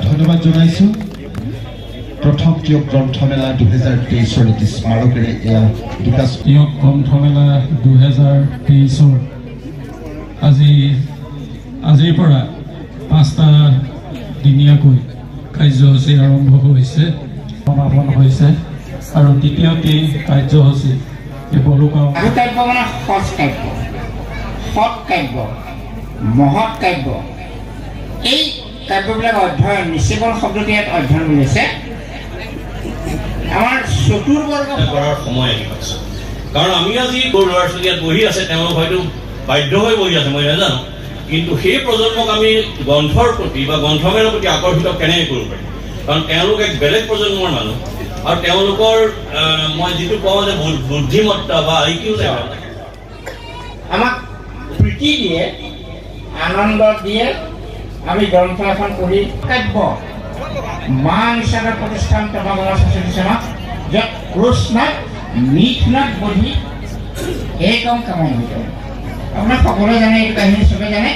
ধন্যবাদ জানাইছো প্ৰথম টিয়ক গ্ৰন্থমেলা 2023 নীতি স্মাৰকেৰে এয়া বিকাশ টিয়ক গ্ৰন্থমেলা 2023 আজিৰ পৰা 5টা দিনীয়াকৈ কাৰ্যসূচী আৰম্ভ হৈছে সমাপন হৈছে আৰু দ্বিতীয়টি কাৰ্যসূচী এই বলুগাঁও কাব্য মানে সৎ কাব্য মহৎ কাব্য এই কাব্যবিলাক অধ্যয়ন নিশ্চয়ন শব্দটি ইয়াত অধ্যয়ন বুলিছে আমাৰ চতুৰ্বৰ্গ কৰাৰ সময় আহি পাইছে কাৰণ আমি আজি ল'ৰা ছোৱালীয়ে বহি আছে তেওঁলোক হয়তো বাধ্য হৈ বহি আছে মই নাজানো কিন্তু সেই প্ৰজন্মক আমি গ্ৰন্থৰ প্ৰতি বা গ্ৰন্থমেলাৰ প্ৰতি আকৰ্ষিত কেনেকৈ কৰিব পাৰিম কাৰণ তেওঁলোক এক বেলেগ প্ৰজন্মৰ মানুহ আৰু তেওঁলোকৰ মই যিটো কওঁ যে বুদ্ধিমত্তা বা আইকিউ আমাক প্ৰীতি দিয়ে আনন্দ দিয়ে আমি গ্ৰন্থ এখন পঢ়ি কাব্য মান হিচাপে প্ৰতিষ্ঠান তমাগলা সচেতন য'ত কৃষ্ণক মিথুনক বধি একম কামন হৈ যায় আপোনাৰ সকলোৱে জানে এইটো কাহিনী চবে জানে